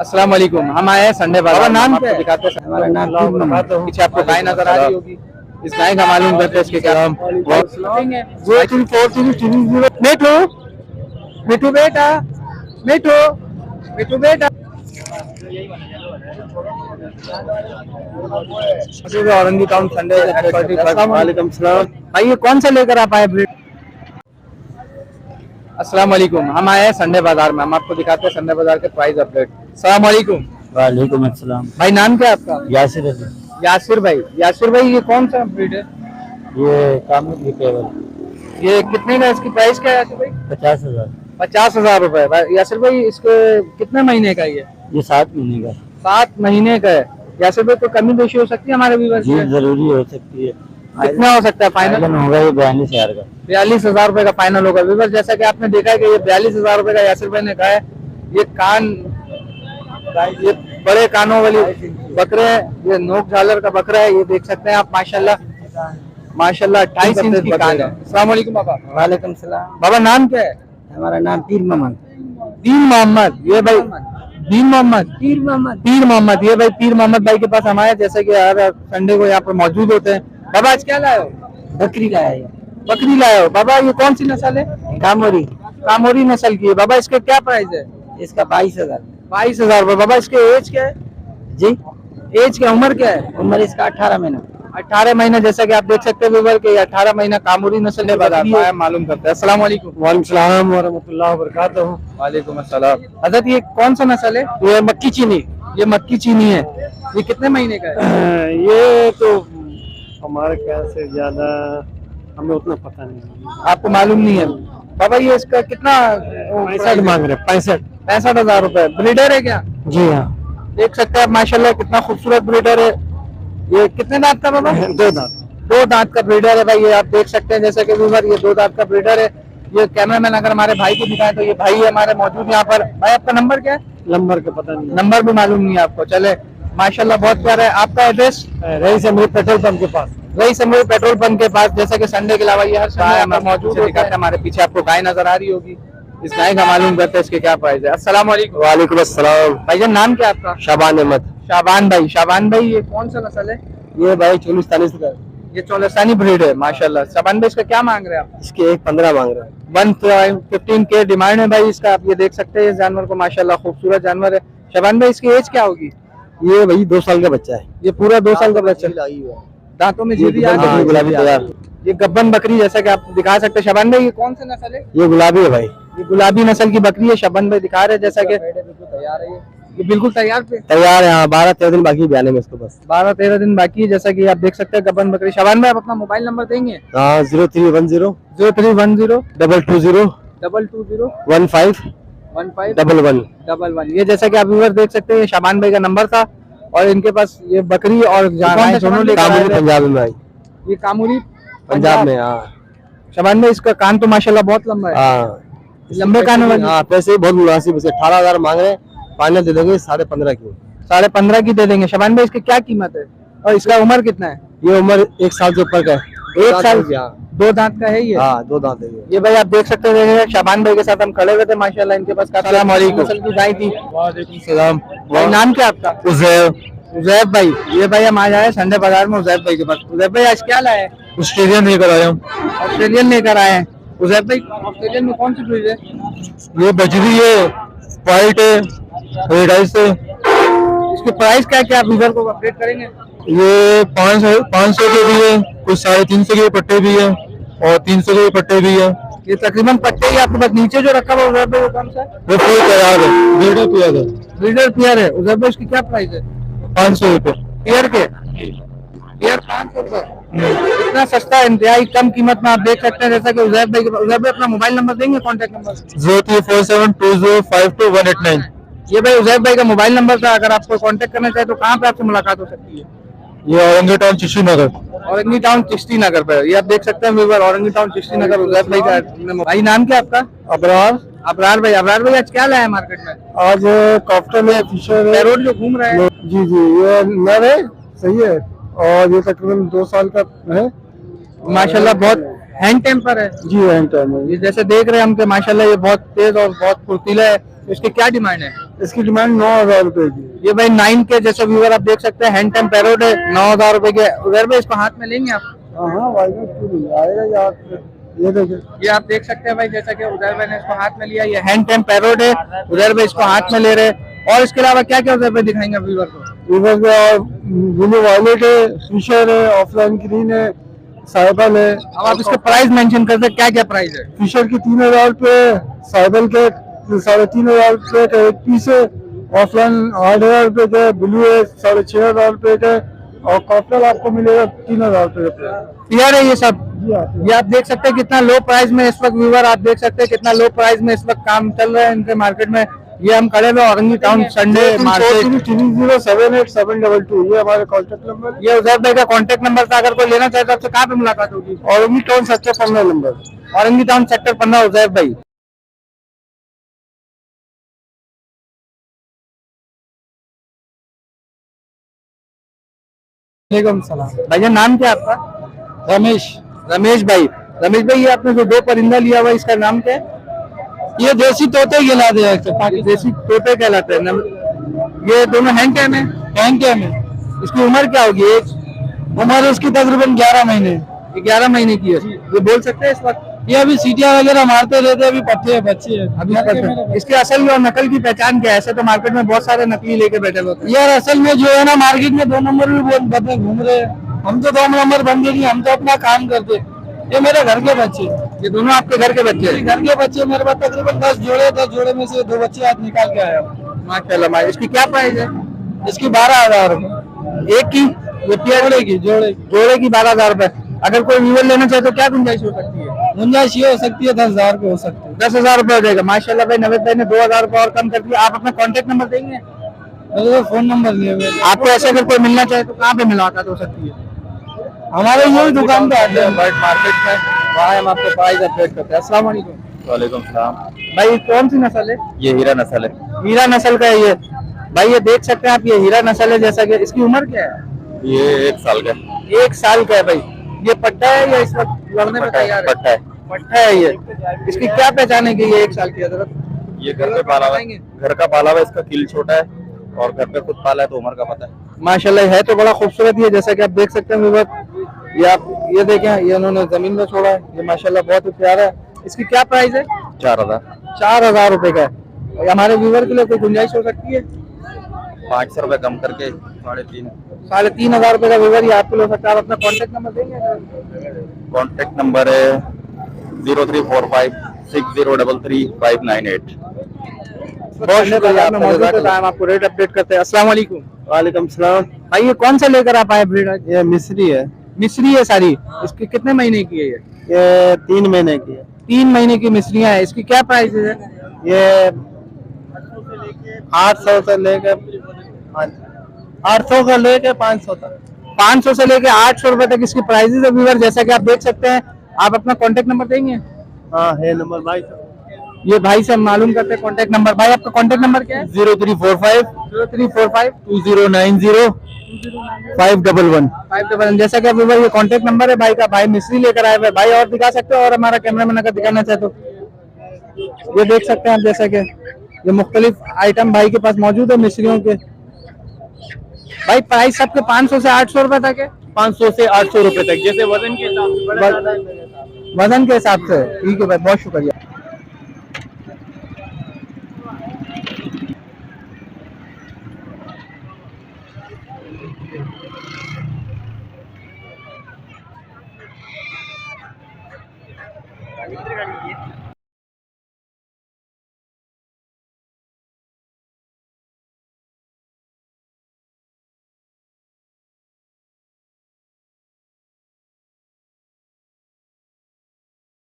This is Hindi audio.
अस्सलाम वालेकुम। हम आए हैं संडे बाजार। नाम क्या है? दिखाते हैं। हमारा नाम पीछे आपको गाय नजर आ रही होगी। इस गाय का मालूम करते हैं इसके क्या मिठू मिठू बेटा मिठू मिठू बेटा औरंगी टाउन संडे। वालेकुम सलाम। भाई ये कौन सा लेकर आप आए ब्रीड? अस्सलाम वालेकुम। हम आए हैं संडे बाजार में। हम आपको दिखाते हैं संडे बाजार के प्राइस अपडेट। अस्सलाम वालेकुम। वालेकुम अस्सलाम। भाई नाम क्या है आपका? यासिर अली। यासिर भाई। यासिर भाई ये कौन सा ब्रीड है? ये काम की केवल ये कितने का, इसकी प्राइस क्या है यासिर भाई? 50,000। 50,000 रुपए। यासिर भाई इसके कितने महीने का ये 7 महीने का। 7 महीने का है। यासिर भाई कोई कमी बेशी हो सकती है हमारे व्यूअर्स जी से? जरूरी हो सकती है। कितना हो सकता है फाइनल? होगा ये 42,000 का। 42,000 रुपए का फाइनल होगा। व्यूअर्स जैसा कि आपने देखा है कि ये 42,000 रुपए का यासिर भाई ने कहा है। ये कान, ये बड़े कानों वाली बकरे है। ये नोक झालर का बकरा है। ये देख सकते हैं आप माशाल्लाह माशाल्लाह 28 इंच की कान है। अस्सलाम वालेकुम बाबा। वालेकुम सलाम। बाबा नाम क्या है? हमारा नाम पीर मोहम्मद। दीन मोहम्मद। ये भाई दीन मोहम्मद पीर मोहम्मद। ये भाई पीर मोहम्मद भाई के पास हम आए, जैसे कि हर संडे को यहाँ पर मौजूद होते हैं। बाबा आज क्या लाए हो? बकरी लाया है। बकरी लाए हो। बाबा ये कौन सी नस्ल है? कामोरी। कामोरी नस्ल की है। बाबा इसके क्या प्राइस है? इसका 22,000। 22,000 रुपए। बाबा इसके एज क्या है? जी एज क्या, उम्र क्या है? उम्र इसका 18 महीना। 18 महीने। जैसा कि आप देख सकते हैं व्यूअर के 18 महीना कामोरी नस्ल के बाद आया मालूम करते हैं। अस्सलाम वालेकुम। वालेकुम सलाम व रहमतुल्लाहि व बरकातहू। वालेकुम अस्सलाम। हजरत ये कौन सा नस्ल है? ये मक्की चीनी। ये मक्की चीनी है। ये कितने महीने का है? ये तो हमारे ख्याल से ज्यादा हमें उतना पता नहीं। आपको मालूम नहीं है? बाबा ये इसका कितना 65 मांग रहे। 65,000 रुपए। ब्रीडर है क्या? जी हाँ। देख सकते हैं आप माशाल्लाह कितना खूबसूरत ब्रीडर है। ये कितने दांत का बाबा? 2 दांत। 2 दांत का ब्रीडर है भाई। ये आप देख सकते हैं जैसे कि व्यूअर ये 2 दांत का ब्रीडर है। ये कैमरामैन अगर हमारे भाई को दिखाएं तो ये भाई है हमारे मौजूद यहाँ पर। भाई आपका नंबर क्या है? नंबर का पता नहीं। नंबर भी मालूम नहीं है आपको। चले माशाल्लाह बहुत प्यारा है। आपका एड्रेस? रईस अमृत पेट्रोल पंप के पास। रईस अमृत पेट्रोल पंप के पास। जैसा कि संडे के अलावा ये हर संडे मौजूद होता है। हमारे पीछे आपको गाय नजर आ रही होगी। इस गाय का मालूम करते हैं इसके क्या प्राइस है। अस्सलाम वालेकुम। वालेकुम अस्सलाम। भाईजान नाम क्या है आपका? शाबान अहमद। शाबान भाई। शाबान भाई ये कौन सा नस्ल है? ये भाई 44 का। ये चौलस्तानी ब्रीड है माशाल्लाह। शाबान भाई इसका क्या मांग रहे हैं आप? इसके 1.15 मांग रहे हैं। 115 के डिमांड है भाई इसका। आप ये देख सकते हैं इस जानवर को माशाल्लाह खूबसूरत जानवर है। शाबान भाई इसकी एज क्या होगी? ये भाई 2 साल का बच्चा है। ये पूरा 2 साल का बच्चा। दांतों में जीभी आ गई। गुलाबी तैयार। ये गब्बन बकरी जैसा कि आप दिखा सकते हैं। शाबान भाई ये कौन सा नस्ल है? ये गुलाबी है भाई। ये गुलाबी नस्ल की बकरी है। शाबान भाई दिखा रहे हैं जैसा कि तैयार है। ये बिल्कुल तैयार पे तैयार है। 12-13 दिन बाकी बयाने में इसको बस। 12-13 दिन बाकी है। जैसा कि आप देख सकते हैं गब्बन बकरी। शाबान भाई आप अपना मोबाइल नंबर देंगे? हाँ 0310 0310 220 220 15 1111। ये जैसा कि आप व्यूअर देख सकते हैं ये शाबान भाई का नंबर था और इनके पास ये बकरी और दोनों लेकर आए थे। पंजाब में भाई। ये कामूरी पंजाब में। हाँ शाबान भाई इसका कान तो माशाल्लाह बहुत लंबा है। हाँ लंबे कान वाली। हाँ पैसे बहुत मुनासिब है। 18,000 मांग रहे हैं। फाइनल दे देंगे 15.5 की। 15.5 की दे देंगे। शाबान भाई इसकी क्या कीमत है और इसका उम्र कितना है? ये उम्र 1 साल से ऊपर का है। 1 साल। 2 2 दांत का है ये? हाँ 2 दांत है। ये भाई आप देख सकते हैं शाबान भाई के साथ हम खड़े हुए थे माशाल्लाह। इनके पास अस्सलाम वालेकुम नस्ल की गाय थी। वालेकुम सलाम। भाई नाम क्या आपका? उजैब भाई। ये भाई हम आज आए संडे बाजार में उजैब भाई के पास। उजैब भाई आज क्या लाए? ऑस्ट्रेलियन लेकर आया हूँ। ऑस्ट्रेलियन लेकर आए हैं। उजैब भाई ऑस्ट्रेलियन में कौन सी ब्रीड है? ये बजरी है, व्हाइट है, रेड आइस है। इसकी प्राइस क्या क्या आप व्यूअर को अपडेट करेंगे? ये 500 के भी है, कुछ 350 के पट्टे भी है और 300 के पट्टे भी है। ये तकरीबन पट्टे ही आपके पास। नीचे जो रखा हुआ उजैब भाई वो कौन सा है? वो फुल तैयार है। ब्रीडर पेयर है। ब्रीडर पेयर है। उजैब भाई इसकी क्या प्राइस है? 500 रुपये। पेयर के? पेयर 500 रुपए। इतना सस्ता इंतहाई कम कीमत में आप देख सकते हैं जैसा कि उजैब भाई अपना मोबाइल नंबर देंगे? कॉन्टेक्ट नंबर 03472052 ये भाई उजैब भाई का मोबाइल नंबर था। अगर आपको कांटेक्ट करना चाहे तो कहाँ पे आपसे मुलाकात हो सकती है? ये औरंगी टाउन चिश्ती नगर। औरंगी टाउन चिश्ती नगर पे। ये आप देख सकते हैं व्यूअर औरंगी टाउन चिश्ती नगर उजैब भाई का। भाई नाम क्या आपका? अबरार। अबरार भाई। अबरार भाई आज क्या लाया है मार्केट में? आज कॉफ्टर में फिशर है। रोड जो घूम रहा है। जी जी ये नर है। सही है। और ये तकरीबन 2 साल का है। माशाल्लाह बहुत हैंड टेम्पर है। जी हैंड टाइम है। ये जैसे देख रहे हैं हम कि माशाल्लाह ये बहुत तेज और बहुत फुर्तीला है। इसकी क्या डिमांड है? इसकी डिमांड 9,000 रुपए की। ये भाई 9 के जैसे व्यूअर आप देख सकते हैं, हैंड टाइम पैरोट है, 9,000 रुपए के। उधर में इसको हाथ में लेंगे आप? हाँ भाई क्यों नहीं आएगा यार, ये देखिए। ये आप देख सकते हैं भाई, जैसा कि उधर मैंने इसको हाथ में लिया, ये हैंड टाइम पैरोट है, उधर में इसको हाथ में ले रहे हैं। और इसके अलावा क्या क्या उधर पे दिखाएंगे व्यूअर को? वीवर पे और ब्लू वॉयलेट है, फिशर है, ऑफलाइन ग्रीन है, साइबल है। अब आप इसके प्राइस मेंशन करते हैं, क्या क्या प्राइस है? फिशर की 3,000 रुपए, साइबल के 3,500 रुपए का एक पीस है, ऑफलाइन 8,000 रुपए का, ब्लू है 6,500 रुपए का, और कॉकटेल आपको मिलेगा 3,000 रुपए का। क्लियर है ये सब? ये आप देख सकते हैं कितना लो प्राइस में इस वक्त व्यूअर, आप देख सकते हैं कितना लो प्राइस में इस वक्त काम चल रहा है इनके मार्केट में। ये हम खड़े हुए औरंगी टाउन संडे मार्केट। 307872 ये हमारे कॉन्टेक्ट नंबर है। ये उजैर भाई का कॉन्टेक्ट नंबर था, अगर कोई लेना चाहे तो आपसे कहाँ पे मुलाकात होगी? Orangi town sector 15 number. Orangi town sector 15 Uzair भाई। वालेकुम सलाम। भैया नाम क्या है आपका? रमेश। रमेश भाई। रमेश भाई, ये आपने जो दो परिंदा लिया हुआ है, इसका नाम क्या है? ये देसी तोते कहलाते हैं, देसी तोते कहलाते हैं। ये दोनों हैंड टाइम है? बैंक है में। इसकी उम्र क्या होगी? एज? उम्र इसकी तकरीबन 11 महीने। 11 महीने की है। ये बोल सकते हैं इस वक्त? ये अभी सीटियां वगैरह मारते रहते हैं, अभी पट्टे हैं, बच्चे हैं अभी इसके असल और नकल की पहचान क्या है? ऐसे तो मार्केट में बहुत सारे नकली लेके बैठे होते हैं। यार असल में जो है ना, मार्केट में 2 नंबर भी बहुत बंदे घूम रहे हैं। हम तो 2 नंबर बंदे नहीं, हम तो अपना काम करते। ये मेरे घर के बच्चे, ये दोनों आपके घर के बच्चे हैं? घर के बच्चे मेरे पास तकरीबन 10 जोड़े, 10 जोड़े में से 2 बच्चे आज निकाल के आया। माशाल्लाह माशाल्लाह। इसकी क्या प्राइस है? इसकी 12,000 रुपए एक की? ये जोड़े की, जोड़े की 12,000 रुपए। अगर कोई व्यूअर लेना चाहे तो क्या गुंजाइश हो सकती है? गुंजाइश ये हो सकती है 10,000 रुपए हो सकती है। 10,000 रुपए हो जाएगा। माशाल्लाह भाई, नवेद भाई ने 2,000 रुपए और कम कर दिया। आप अपना कॉन्टेक्ट नंबर देंगे? मेरे तो फोन नंबर नहीं है। आपको ऐसे अगर कोई मिलना चाहे तो कहाँ पे मुलाकात हो सकती है? हमारे यही दुकान पे आते हैं, बर्ड मार्केट में, वहाँ हम आपको प्राइस अपडेट करते हैं। अस्सलाम वालेकुम। वालेकुम सलाम। भाई कौन सी नस्ल है? ये हीरा नस्ल है। हीरा नस्ल का है ये। भाई ये देख सकते हैं आप, ये हीरा नस्ल है। जैसा कि इसकी उम्र क्या है? ये 1 साल का है। 1 साल का है भाई। ये पट्टा है या इस वक्त लड़ने में तैयार है? पट्टा है। पट्टा है ये। इसकी क्या पहचान है कि ये 1 साल की है? ये घर पे पाला हुआ है, घर का पाला हुआ है। इसका किल छोटा है और घर पे खुद पाला है तो उम्र का पता है। माशाल्लाह है तो बड़ा खूबसूरत ही है, जैसा कि आप देख सकते हैं व्यूअर। ये आप ये देखें, ये उन्होंने जमीन में छोड़ा है। ये माशाल्लाह बहुत ही प्यारा है। इसकी क्या प्राइस है? 4,000। 4,000 रुपए का है। और हमारे व्यूअर के लिए कोई गुंजाइश हो सकती है? 500 रुपए कम करके 3,500। 3,500 रुपए का व्यूअर ये आपके लिए हो सकता है। आप अपना कॉन्टेक्ट नंबर देंगे? कॉन्टेक्ट नंबर है 0345 6033 बहुत शुक्रिया, आपने मौजूद है, हम आपको रेट अपडेट करते हैं। अस्सलाम वालेकुम। वालेकुम सलाम। भाई ये कौन सा लेकर आप आए ब्रीड आज? ये मिस्री है। मिस्री है सारी। इसकी कितने महीने की है ये? ये 3 महीने की है। 3 महीने की मिस्रियाँ है। इसकी क्या प्राइस है? ये 800 से लेके 800 का लेके 500 तक। 500 से लेके 800 रुपए तक इसकी प्राइसेस है व्यूअर, जैसा कि आप देख सकते हैं। आप अपना कॉन्टेक्ट नंबर देंगे? हाँ है नंबर भाई। ये भाई से हम मालूम करते हैं कॉन्टेक्ट नंबर। भाई आपका कॉन्टेक्ट नंबर क्या है? 0345 0345 2090 511। 511। जैसा कि आप व्यूअर, ये कॉन्टेक्ट नंबर है भाई का। भाई मिस्री लेकर आए हुए। भाई और दिखा सकते हो, और हमारा कैमरामैन अगर दिखाना चाहे तो ये देख सकते हैं आप, जैसा कि ये मुख्तलिफ आइटम भाई के पास मौजूद है मिस्रियों के। भाई प्राइस सबके 500 से 800 रुपए तक है। 500 से 800 रुपए तक, जैसे वजन के हिसाब से बड़ा ज्यादा है मेरे हिसाब से। वजन के हिसाब से। ठीक है भाई, बहुत शुक्रिया। गाड़ी